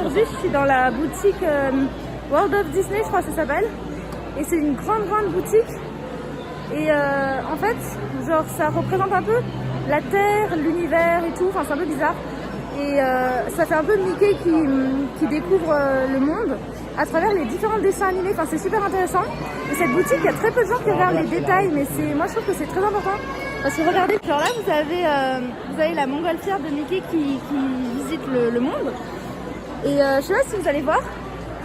aujourd'hui je suis dans la boutique World of Disney, je crois que ça s'appelle. Et c'est une grande boutique. Et en fait, genre ça représente un peu la Terre, l'univers et tout, enfin c'est un peu bizarre. Et ça fait un peu Mickey qui découvre le monde à travers les différents dessins animés, enfin c'est super intéressant. Et cette boutique, il y a très peu de gens qui regardent les détails, mais moi je trouve que c'est très important. Parce que regardez, genre là vous avez la montgolfière de Mickey qui visite le monde. Et je sais pas si vous allez voir,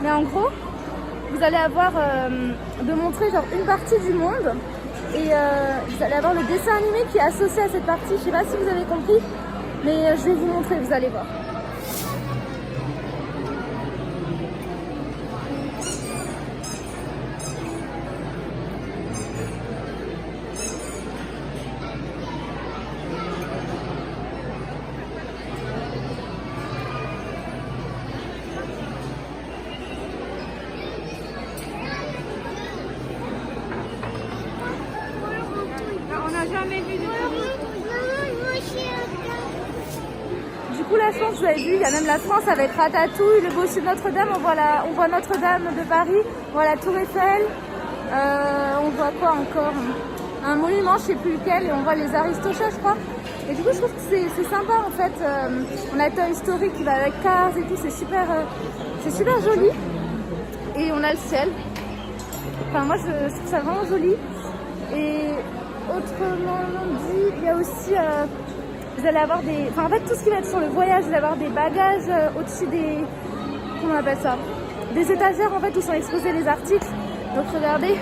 mais en gros, vous allez avoir de montrer genre une partie du monde. Et vous allez avoir le dessin animé qui est associé à cette partie. Je sais pas si vous avez compris, mais je vais vous montrer, vous allez voir. Jamais vu du Du coup, la chance, vous avez vu, il y a même la France avec Ratatouille, le bossu de Notre-Dame. On voit Notre-Dame de Paris, on voit la Tour Eiffel. On voit quoi encore? Un monument, je sais plus lequel, et on voit les Aristochats, je crois. Et du coup, je trouve que c'est sympa en fait. On a Toy Story qui va avec Cars et tout, c'est super joli. Et on a le ciel. Enfin, moi, je trouve ça vraiment joli. Et autrement dit, il y a aussi, vous allez avoir des... Enfin, en fait, tout ce qui va être sur le voyage, vous allez avoir des bagages au-dessus des... Comment on appelle ça? Des étagères, en fait, où sont exposés les articles. Donc, regardez.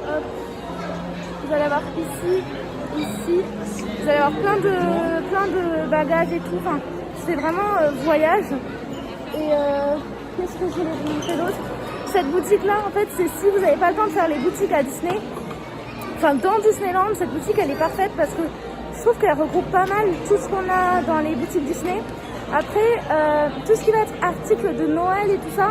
Hop. Vous allez avoir ici. Vous allez avoir plein de bagages et tout. Enfin, c'est vraiment voyage. Et qu'est-ce que je voulais vous montrer d'autre? Cette boutique-là, en fait, c'est si vous n'avez pas le temps de faire les boutiques à Disney. Enfin, dans Disneyland, cette boutique, elle est parfaite parce que je trouve qu'elle regroupe pas mal tout ce qu'on a dans les boutiques Disney. Après, tout ce qui va être articles de Noël et tout ça,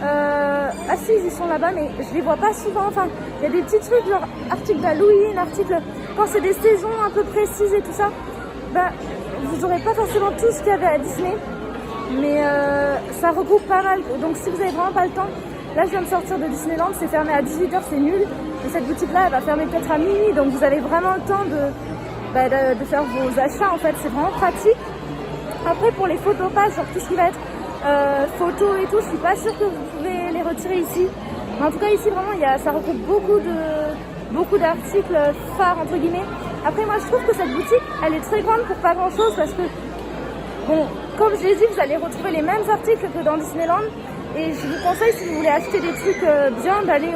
ah si, ils y sont là-bas, mais je les vois pas souvent. Enfin, il y a des petits trucs, genre articles d'Halloween, articles... Quand c'est des saisons un peu précises et tout ça, bah, vous aurez pas forcément tout ce qu'il y avait à Disney. Mais ça regroupe pas mal. Donc si vous avez vraiment pas le temps, là je viens de sortir de Disneyland, c'est fermé à 18h, c'est nul. Et cette boutique-là, elle va fermer peut-être à minuit, donc vous avez vraiment le temps de faire vos achats. En fait, c'est vraiment pratique. Après, pour les photopass, genre tout ce qui va être photos et tout, je suis pas sûre que vous pouvez les retirer ici. Mais en tout cas, ici, vraiment, ça regroupe beaucoup d'articles phares, entre guillemets. Après, moi, je trouve que cette boutique, elle est très grande pour pas grand-chose, parce que, bon, comme je l'ai dit, vous allez retrouver les mêmes articles que dans Disneyland. Et je vous conseille, si vous voulez acheter des trucs bien, d'aller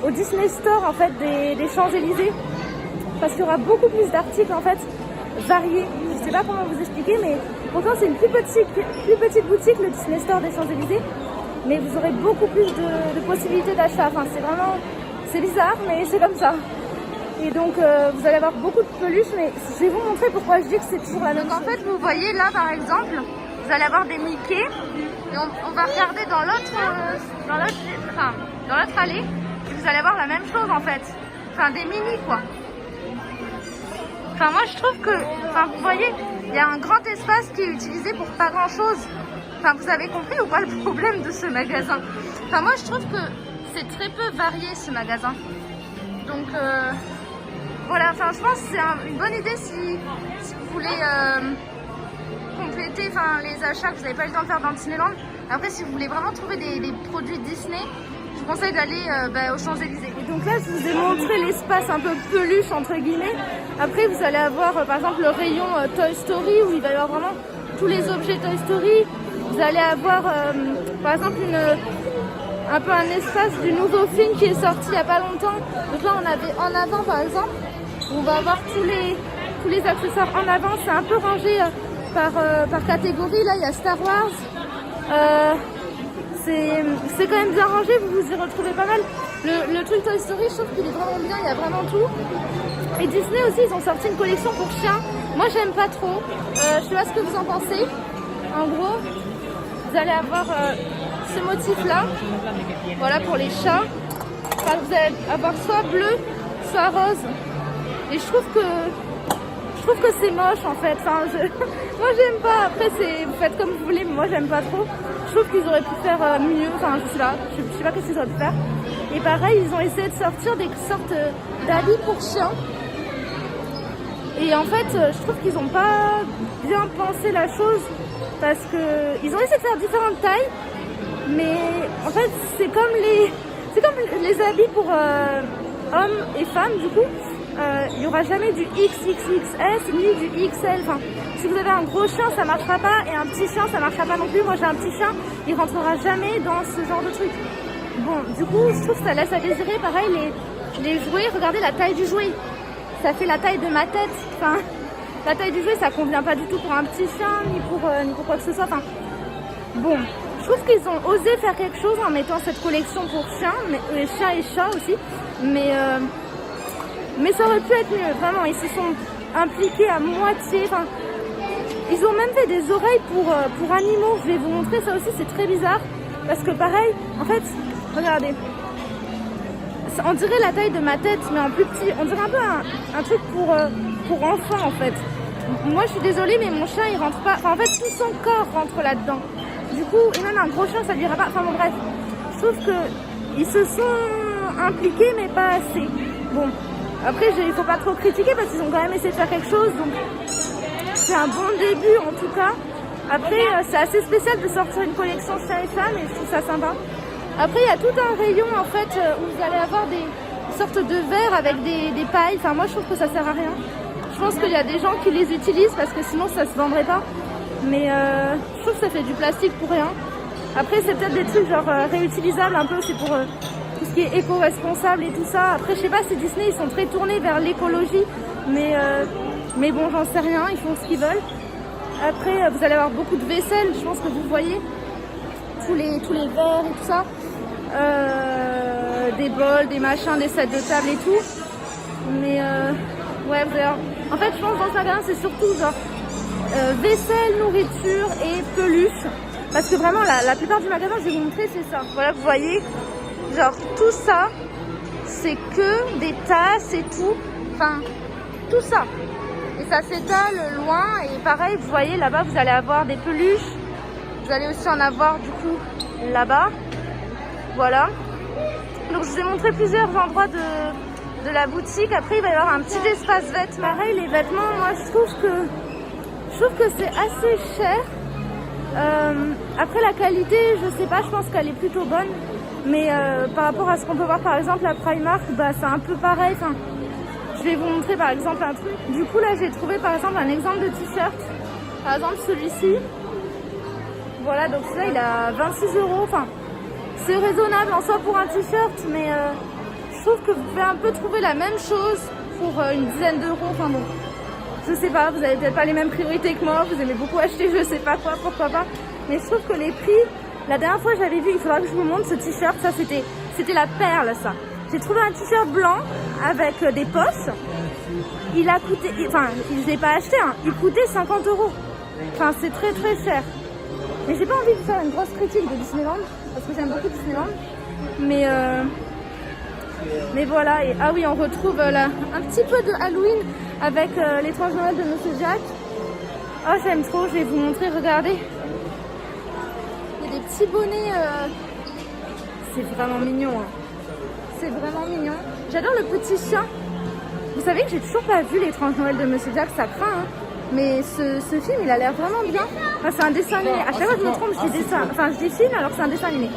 au Disney Store, en fait, des Champs-Élysées. Parce qu'il y aura beaucoup plus d'articles, en fait, variés. Je sais pas comment vous expliquer, mais pourtant, c'est une plus petite boutique, le Disney Store des Champs-Élysées. Mais vous aurez beaucoup plus de possibilités d'achat. Enfin, c'est bizarre, mais c'est comme ça. Et donc, vous allez avoir beaucoup de peluches, mais je vais vous montrer pourquoi je dis que c'est toujours la même chose. Donc, en fait, vous voyez là, par exemple, vous allez avoir des Mickey. Et on va regarder dans l'autre allée. Et vous allez avoir la même chose, en fait. Enfin, des mini, quoi. Enfin, moi, je trouve que... Enfin, vous voyez, il y a un grand espace qui est utilisé pour pas grand-chose. Enfin, vous avez compris ou pas le problème de ce magasin? Enfin, moi, je trouve que c'est très peu varié, ce magasin. Donc, voilà. Enfin, je pense que c'est une bonne idée si vous voulez compléter les achats que vous n'avez pas eu le temps de faire dans Disneyland. Après, si vous voulez vraiment trouver des produits Disney, je vous conseille d'aller aux Champs-Élysées. Et donc là, je vous ai montré l'espace un peu peluche, entre guillemets. Après, vous allez avoir, par exemple, le rayon Toy Story, où il va y avoir vraiment tous les objets Toy Story. Vous allez avoir, par exemple, un peu un espace du nouveau film qui est sorti il n'y a pas longtemps. Donc là, on avait en avant, par exemple, où on va avoir tous les accessoires en avant. C'est un peu rangé par catégorie. Là, il y a Star Wars. C'est quand même bien rangé, vous y retrouvez pas mal. Le truc Toy Story, je trouve qu'il est vraiment bien, il y a vraiment tout. Et Disney aussi, ils ont sorti une collection pour chiens. Moi, j'aime pas trop. Je sais pas ce que vous en pensez. En gros, vous allez avoir ce motif-là. Voilà pour les chats. Enfin, vous allez avoir soit bleu, soit rose. Et je trouve trouve que c'est moche en fait. Enfin, moi j'aime pas. Après vous faites comme vous voulez, mais moi j'aime pas trop. Je trouve qu'ils auraient pu faire mieux. Enfin, je sais pas qu'est-ce qu'ils auraient pu faire. Et pareil, ils ont essayé de sortir des sortes d'habits pour chiens. Et en fait, je trouve qu'ils ont pas bien pensé la chose parce que ils ont essayé de faire différentes tailles, mais en fait c'est comme les habits pour hommes et femmes. Du coup, il n'y aura jamais du XXXS ni du XL. Enfin, si vous avez un gros chien, ça marchera pas, et un petit chien, ça marchera pas non plus. Moi, j'ai un petit chien, il rentrera jamais dans ce genre de truc. Bon, du coup, je trouve que ça laisse à désirer. Pareil, les jouets, regardez la taille du jouet. Ça fait la taille de ma tête. Enfin, la taille du jouet, ça convient pas du tout pour un petit chien, ni pour quoi que ce soit. Enfin, bon, je trouve qu'ils ont osé faire quelque chose en mettant cette collection pour chiens, mais chiens et chats aussi. Mais ça aurait pu être mieux. Vraiment, ils se sont impliqués à moitié. Enfin, ils ont même fait des oreilles pour animaux. Je vais vous montrer ça aussi, c'est très bizarre. Parce que pareil, en fait, regardez. On dirait la taille de ma tête, mais en plus petit. On dirait un peu un truc pour enfants, en fait. Moi, je suis désolée, mais mon chien, il rentre pas. Enfin, en fait, tout son corps rentre là-dedans. Du coup, et même un gros chien, ça lui ira pas. Enfin, bon, bref. Je trouve qu'ils se sont impliqués, mais pas assez. Bon, après, il faut pas trop critiquer parce qu'ils ont quand même essayé de faire quelque chose. Donc, c'est un bon début, en tout cas. Après, c'est assez spécial de sortir une collection chien et femme, et je trouve ça sympa. Après, il y a tout un rayon en fait où vous allez avoir des sortes de verres avec des pailles. Enfin, moi, je trouve que ça sert à rien. Je pense qu'il y a des gens qui les utilisent parce que sinon, ça se vendrait pas. Mais je trouve que ça fait du plastique pour rien. Après, c'est peut-être des trucs genre réutilisables un peu. C'est pour tout ce qui est éco-responsable et tout ça. Après, je sais pas si Disney, ils sont très tournés vers l'écologie. Mais bon, j'en sais rien. Ils font ce qu'ils veulent. Après, vous allez avoir beaucoup de vaisselle. Je pense que vous voyez tous les verres et tout ça. Des bols, des machins, des sets de table et tout. Mais ouais, vous allez avoir... En fait, je pense que dans ce magasin, c'est surtout genre vaisselle, nourriture et peluche. Parce que vraiment, la plupart du magasin, je vais vous montrer, c'est ça. Voilà, vous voyez, genre tout ça, c'est que des tasses et tout. Enfin, tout ça. Et ça s'étale loin. Et pareil, vous voyez, là-bas, vous allez avoir des peluches. Vous allez aussi en avoir, du coup, là-bas. Voilà. Donc, je vous ai montré plusieurs endroits de la boutique. Après, il va y avoir un petit espace vêtements. Pareil, les vêtements, moi, je trouve que c'est assez cher. Après, la qualité, je sais pas, je pense qu'elle est plutôt bonne. Mais par rapport à ce qu'on peut voir, par exemple, à Primark, bah, c'est un peu pareil. Enfin, je vais vous montrer, par exemple, un truc. Du coup, là, j'ai trouvé, par exemple, un exemple de t-shirt. Par exemple, celui-ci. Voilà, donc celui-là, il a 26 €. Enfin, c'est raisonnable en soi pour un t-shirt, mais je trouve que vous pouvez un peu trouver la même chose pour une dizaine d'euros. Enfin bon, je sais pas, vous avez peut-être pas les mêmes priorités que moi, vous aimez beaucoup acheter je sais pas quoi, pourquoi pas. Mais je trouve que les prix, la dernière fois j'avais vu, il faudra que je vous montre ce t-shirt, ça c'était la perle ça. J'ai trouvé un t-shirt blanc avec des poches. Il a coûté, enfin je l'ai pas acheté, hein, il coûtait 50 €. Enfin c'est très très cher. Mais j'ai pas envie de faire une grosse critique de Disneyland, parce que j'aime beaucoup Disneyland. Mais voilà, et ah oui, on retrouve là un petit peu de Halloween avec l'étrange Noël de Monsieur Jack. Oh, j'aime trop, je vais vous montrer, regardez. Il y a des petits bonnets, c'est vraiment mignon. Hein. C'est vraiment mignon. J'adore le petit chien. Vous savez que j'ai toujours pas vu l'étrange Noël de Monsieur Jack, ça craint. Hein. Mais ce film, il a l'air vraiment bien. Enfin, c'est un dessin animé. À chaque fois que je me trompe, je dis film alors que c'est un dessin animé.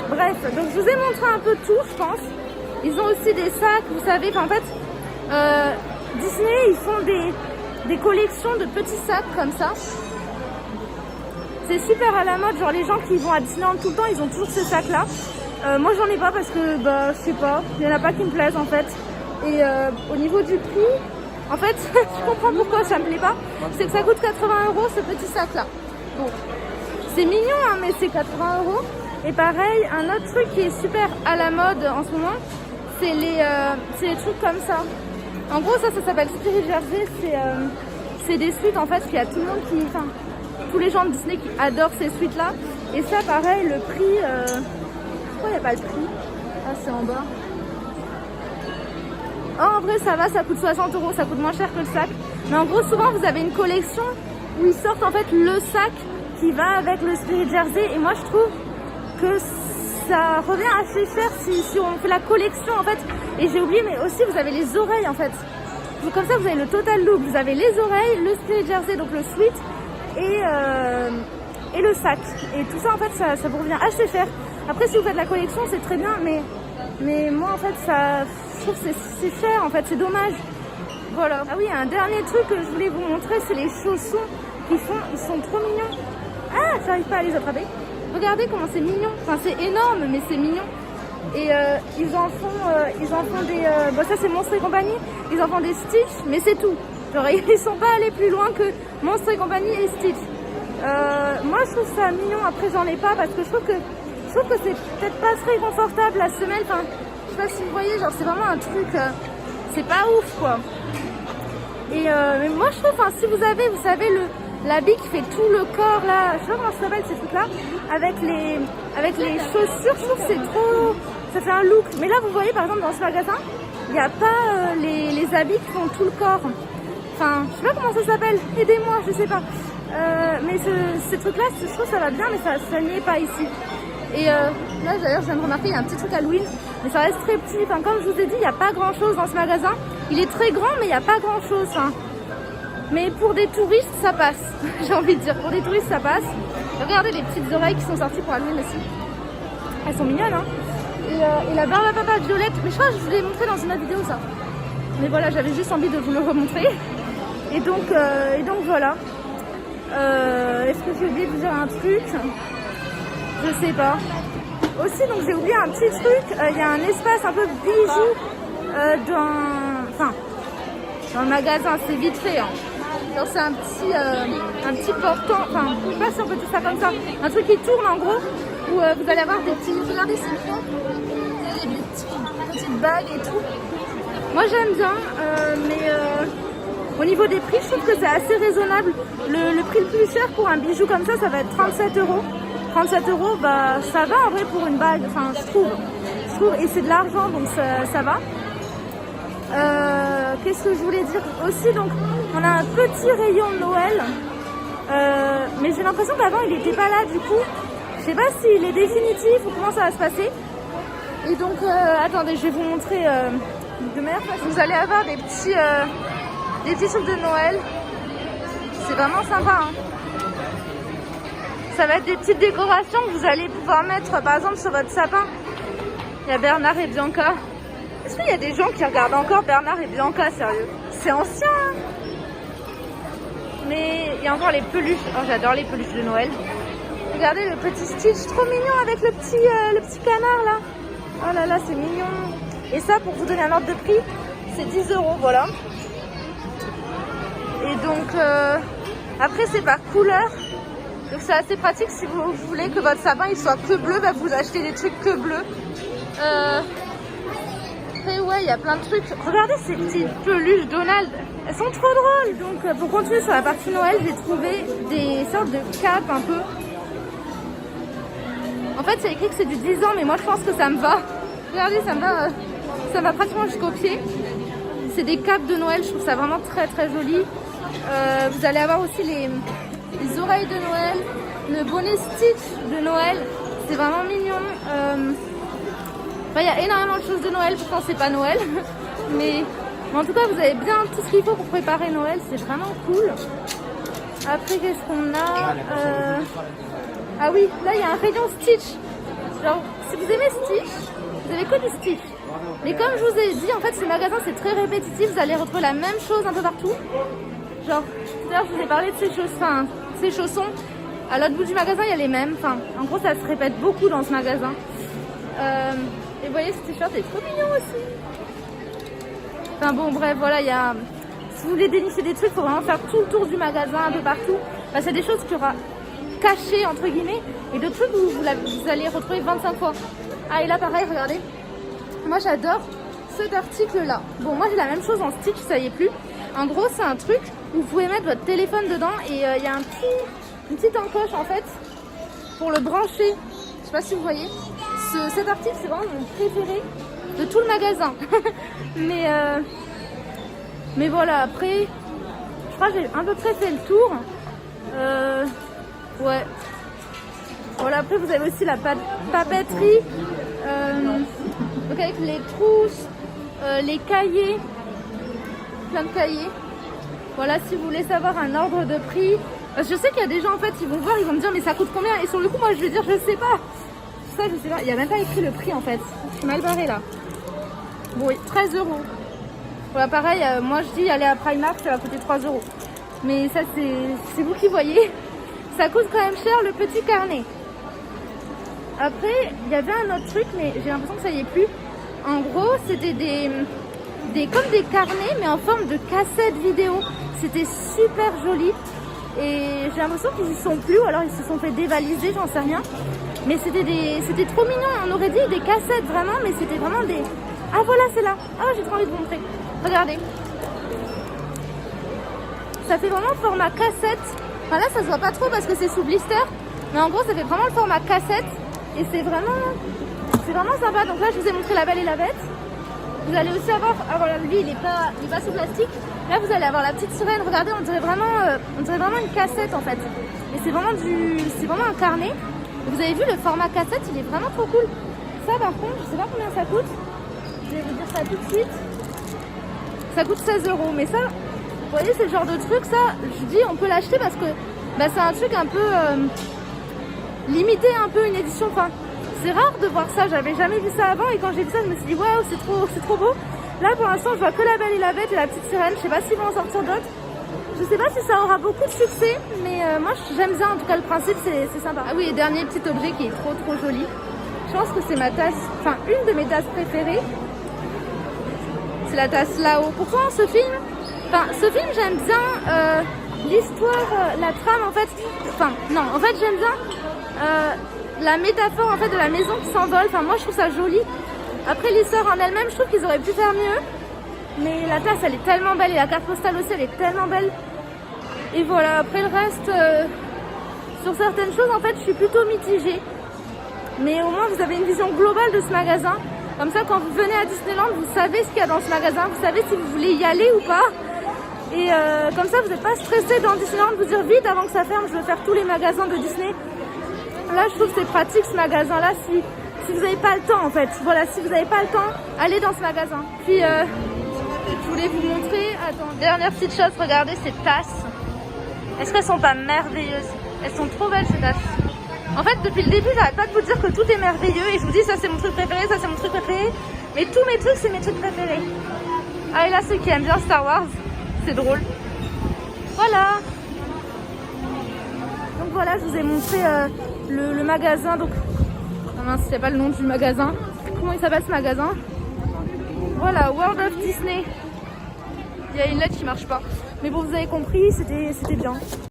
Bref, donc je vous ai montré un peu tout, je pense. Ils ont aussi des sacs, vous savez qu'en fait, Disney, ils font des collections de petits sacs comme ça. C'est super à la mode, genre les gens qui vont à Disneyland tout le temps, ils ont toujours ce sac-là. Moi, j'en ai pas parce que, bah, je sais pas, il y en a pas qui me plaisent en fait. Et au niveau du prix, en fait, je comprends pourquoi ça me plaît pas. C'est que ça coûte 80 € ce petit sac-là. Bon, c'est mignon, hein, mais c'est 80 €. Et pareil, un autre truc qui est super à la mode en ce moment, c'est les trucs comme ça. En gros, ça s'appelle Spirit Jersey. C'est des suites en fait qu'il y a tout le monde enfin, tous les gens de Disney qui adorent ces suites-là. Et ça, pareil, le prix. Pourquoi il n'y a pas le prix? Ah, c'est en bas. Oh, en vrai, ça va, ça coûte 60 €, ça coûte moins cher que le sac. Mais en gros, souvent, vous avez une collection où ils sortent en fait le sac qui va avec le Spirit Jersey. Et moi, je trouve que ça revient assez cher si on fait la collection en fait. Et j'ai oublié, mais aussi, vous avez les oreilles en fait. Donc, comme ça, vous avez le total look. Vous avez les oreilles, le Spirit Jersey, donc le sweat, et le sac. Et tout ça, en fait, ça vous revient assez cher. Après, si vous faites la collection, c'est très bien, mais moi, en fait, je trouve que c'est cher, en fait, c'est dommage. Voilà. Ah oui, un dernier truc que je voulais vous montrer, c'est les chaussons qu'ils font. Ils sont trop mignons. Ah, j'arrive pas à les attraper. Regardez comment c'est mignon. Enfin, c'est énorme, mais c'est mignon. Et ils en font des... bon, ça, c'est Monstres et compagnie. Ils en font des Stitch, mais c'est tout. Genre, ils sont pas allés plus loin que Monstres et compagnie et Stitch. Moi, je trouve ça mignon. Après, j'en ai pas parce que je trouve que c'est peut-être pas très confortable la semelle. Enfin, je sais pas si vous voyez, genre, c'est vraiment un truc... c'est pas ouf, quoi. Et mais moi, je trouve, enfin, si vous avez, vous savez, l'habit qui fait tout le corps, là, je sais pas comment ça s'appelle, ces trucs-là, avec les chaussures, je trouve que c'est trop... Ça fait un look. Mais là, vous voyez, par exemple, dans ce magasin, il n'y a pas les habits qui font tout le corps. Enfin, je sais pas comment ça s'appelle. Aidez-moi, je sais pas. Mais ces trucs-là, je trouve que ça va bien, mais ça n'y est pas ici. Et là, d'ailleurs, je viens de remarquer, il y a un petit truc Halloween, mais ça reste très petit. Enfin, comme je vous ai dit, il n'y a pas grand-chose dans ce magasin. Il est très grand, mais il n'y a pas grand-chose. Hein. Mais pour des touristes, ça passe. J'ai envie de dire, pour des touristes, ça passe. Regardez les petites oreilles qui sont sorties pour Halloween aussi. Elles sont mignonnes, hein. Et la barbe à papa violette, mais je crois que je vous l'ai montré dans une autre vidéo, ça. Mais voilà, j'avais juste envie de vous le remontrer. Et donc voilà. Est-ce que j'ai oublié de vous dire un truc? Je sais pas. Aussi, donc j'ai oublié un petit truc. Il y a un espace un peu bijoux dans le magasin. C'est vite fait. Hein. C'est un petit portant. Enfin, je sais pas si on peut dire ça comme ça. Un truc qui tourne en gros. Où vous allez avoir des petits. Regardez, c'est bien. Des petites bagues et tout. Moi j'aime bien, mais au niveau des prix, je trouve que c'est assez raisonnable. Le prix le plus cher pour un bijou comme ça va être 37 €. 37 €, bah ça va en vrai pour une bague, enfin je trouve, et c'est de l'argent donc ça va. Qu'est-ce que je voulais dire aussi, donc on a un petit rayon de Noël, mais j'ai l'impression qu'avant il n'était pas là du coup. Je sais pas s'il est définitif ou comment ça va se passer. Et donc, attendez, je vais vous montrer de meilleure façon. Vous allez avoir des petits trucs de Noël. C'est vraiment sympa. Hein. Ça va être des petites décorations que vous allez pouvoir mettre, par exemple, sur votre sapin. Il y a Bernard et Bianca. Est-ce qu'il y a des gens qui regardent encore Bernard et Bianca, sérieux? C'est ancien. Hein. Mais il y a encore les peluches. Oh, j'adore les peluches de Noël. Regardez le petit Stitch, trop mignon avec le petit canard là. Oh là là, c'est mignon. Et ça, pour vous donner un ordre de prix, c'est 10 €, voilà. Et donc, après c'est par couleur. Donc c'est assez pratique si vous voulez que votre sapin il soit que bleu, bah, vous achetez des trucs que bleus. Après ouais, il y a plein de trucs. Regardez ces petites peluches Donald. Elles sont trop drôles. Donc pour continuer sur la partie Noël, j'ai trouvé des sortes de capes un peu. En fait, c'est écrit que c'est du 10 ans, mais moi je pense que ça me va. Regardez, ça me va pratiquement jusqu'au pied. C'est des capes de Noël, je trouve ça vraiment très très joli. Vous allez avoir aussi les oreilles de Noël, le bonnet Stitch de Noël. C'est vraiment mignon. Il y a énormément de choses de Noël, pourtant c'est pas Noël. Mais en tout cas, vous avez bien tout ce qu'il faut pour préparer Noël, c'est vraiment cool. Après, qu'est-ce qu'on a Ah oui, là il y a un rayon Stitch. Genre, si vous aimez Stitch, vous avez que du Stitch. Mais comme je vous ai dit, en fait, ce magasin c'est très répétitif. Vous allez retrouver la même chose un peu partout. Genre, tout à l'heure je vous ai parlé de ces chaussons. À l'autre bout du magasin, il y a les mêmes. Enfin, en gros, ça se répète beaucoup dans ce magasin. Et vous voyez, ce t-shirt est trop mignon aussi. Enfin bon, bref, voilà, il y a... Si vous voulez dénicher des trucs, il faut vraiment faire tout le tour du magasin, un peu partout. Bah, c'est des choses qu'il y aura cachées, entre guillemets, et d'autres trucs où vous allez retrouver 25 fois. Ah, et là, pareil, regardez. Moi, j'adore cet article-là. Bon, moi, j'ai la même chose en Stitch, ça y est plus. En gros, c'est un truc où vous pouvez mettre votre téléphone dedans et il y a une petite encoche, en fait, pour le brancher. Je sais pas si vous voyez. Cet article, c'est vraiment mon préféré de tout le magasin. Mais voilà, après, Je crois que j'ai à peu près fait le tour. Ouais. Voilà, après vous avez aussi la papeterie. Donc avec les trousses, les cahiers, plein de cahiers. Voilà, si vous voulez savoir un ordre de prix. Parce que je sais qu'il y a des gens en fait, ils vont voir, ils vont me dire mais ça coûte combien? Et sur le coup, moi je vais dire je sais pas. Ça je sais pas, il n'y a même pas écrit le prix en fait. Je suis mal barrée là. Bon, oui, 13 €. Voilà, pareil, moi je dis aller à Primark, ça va coûter 3 €. Mais ça c'est vous qui voyez. Ça coûte quand même cher le petit carnet. Après, il y avait un autre truc, mais j'ai l'impression que ça y est plus. En gros, c'était comme des carnets, mais en forme de cassette vidéo. C'était super joli. Et j'ai l'impression qu'ils y sont plus, ou alors ils se sont fait dévaliser, j'en sais rien. Mais c'était trop mignon. On aurait dit des cassettes vraiment, mais c'était vraiment des... Ah voilà, c'est là. Ah, j'ai trop envie de vous montrer. Regardez. Ça fait vraiment format cassette. Enfin là, ça se voit pas trop parce que c'est sous blister. Mais en gros, ça fait vraiment le format cassette. Et c'est vraiment sympa. Donc là, je vous ai montré La Belle et la Bête. Vous allez aussi avoir... Ah voilà, lui, il est pas sous plastique. Là, vous allez avoir la petite sirène. Regardez, on dirait vraiment une cassette en fait. Et c'est vraiment un carnet. Vous avez vu, le format cassette, il est vraiment trop cool. Ça, par contre, je sais pas combien ça coûte. Je vais vous dire ça tout de suite. Ça coûte 16 €. Mais ça, vous voyez, c'est le genre de truc, ça, je dis, on peut l'acheter parce que bah, c'est un truc un peu limité, un peu une édition. Enfin, c'est rare de voir ça. J'avais jamais vu ça avant. Et quand j'ai vu ça, je me suis dit, waouh, c'est trop beau. Là, pour l'instant, je vois que La Belle et la Bête et la petite sirène. Je sais pas s'ils vont en sortir d'autres. Je sais pas si ça aura beaucoup de succès, mais moi j'aime bien en tout cas le principe, c'est sympa. Ah oui, et dernier petit objet qui est trop joli. Je pense que c'est ma tasse, enfin une de mes tasses préférées. C'est la tasse là-haut. Pourquoi ce film? Enfin, ce film j'aime bien l'histoire, la trame en fait. Enfin, non, en fait j'aime bien la métaphore en fait de la maison qui s'envole. Enfin, moi je trouve ça joli. Après l'histoire en elle-même, je trouve qu'ils auraient pu faire mieux. Mais la tasse elle est tellement belle et la carte postale aussi elle est tellement belle. Et voilà, après le reste, sur certaines choses en fait je suis plutôt mitigée. Mais au moins vous avez une vision globale de ce magasin. Comme ça quand vous venez à Disneyland, vous savez ce qu'il y a dans ce magasin, vous savez si vous voulez y aller ou pas. Et comme ça vous n'êtes pas stressé dans Disneyland, vous dire vite avant que ça ferme, je veux faire tous les magasins de Disney. Là je trouve que c'est pratique ce magasin là si vous n'avez pas le temps en fait. Voilà, si vous n'avez pas le temps, allez dans ce magasin. Puis je voulais vous montrer, attends, dernière petite chose, regardez ces tasses. Est-ce qu'elles sont pas merveilleuses? Elles sont trop belles ces tasses. En fait, depuis le début, j'arrête pas de vous dire que tout est merveilleux et je vous dis ça c'est mon truc préféré, ça c'est mon truc préféré. Mais tous mes trucs, c'est mes trucs préférés. Ah et là, ceux qui aiment bien Star Wars, c'est drôle. Voilà. Donc voilà, je vous ai montré le magasin. Donc, ah mince, c'est pas le nom du magasin. Comment il s'appelle ce magasin? Voilà, World of Disney. Il y a une lettre qui marche pas. Mais bon, vous avez compris, c'était bien.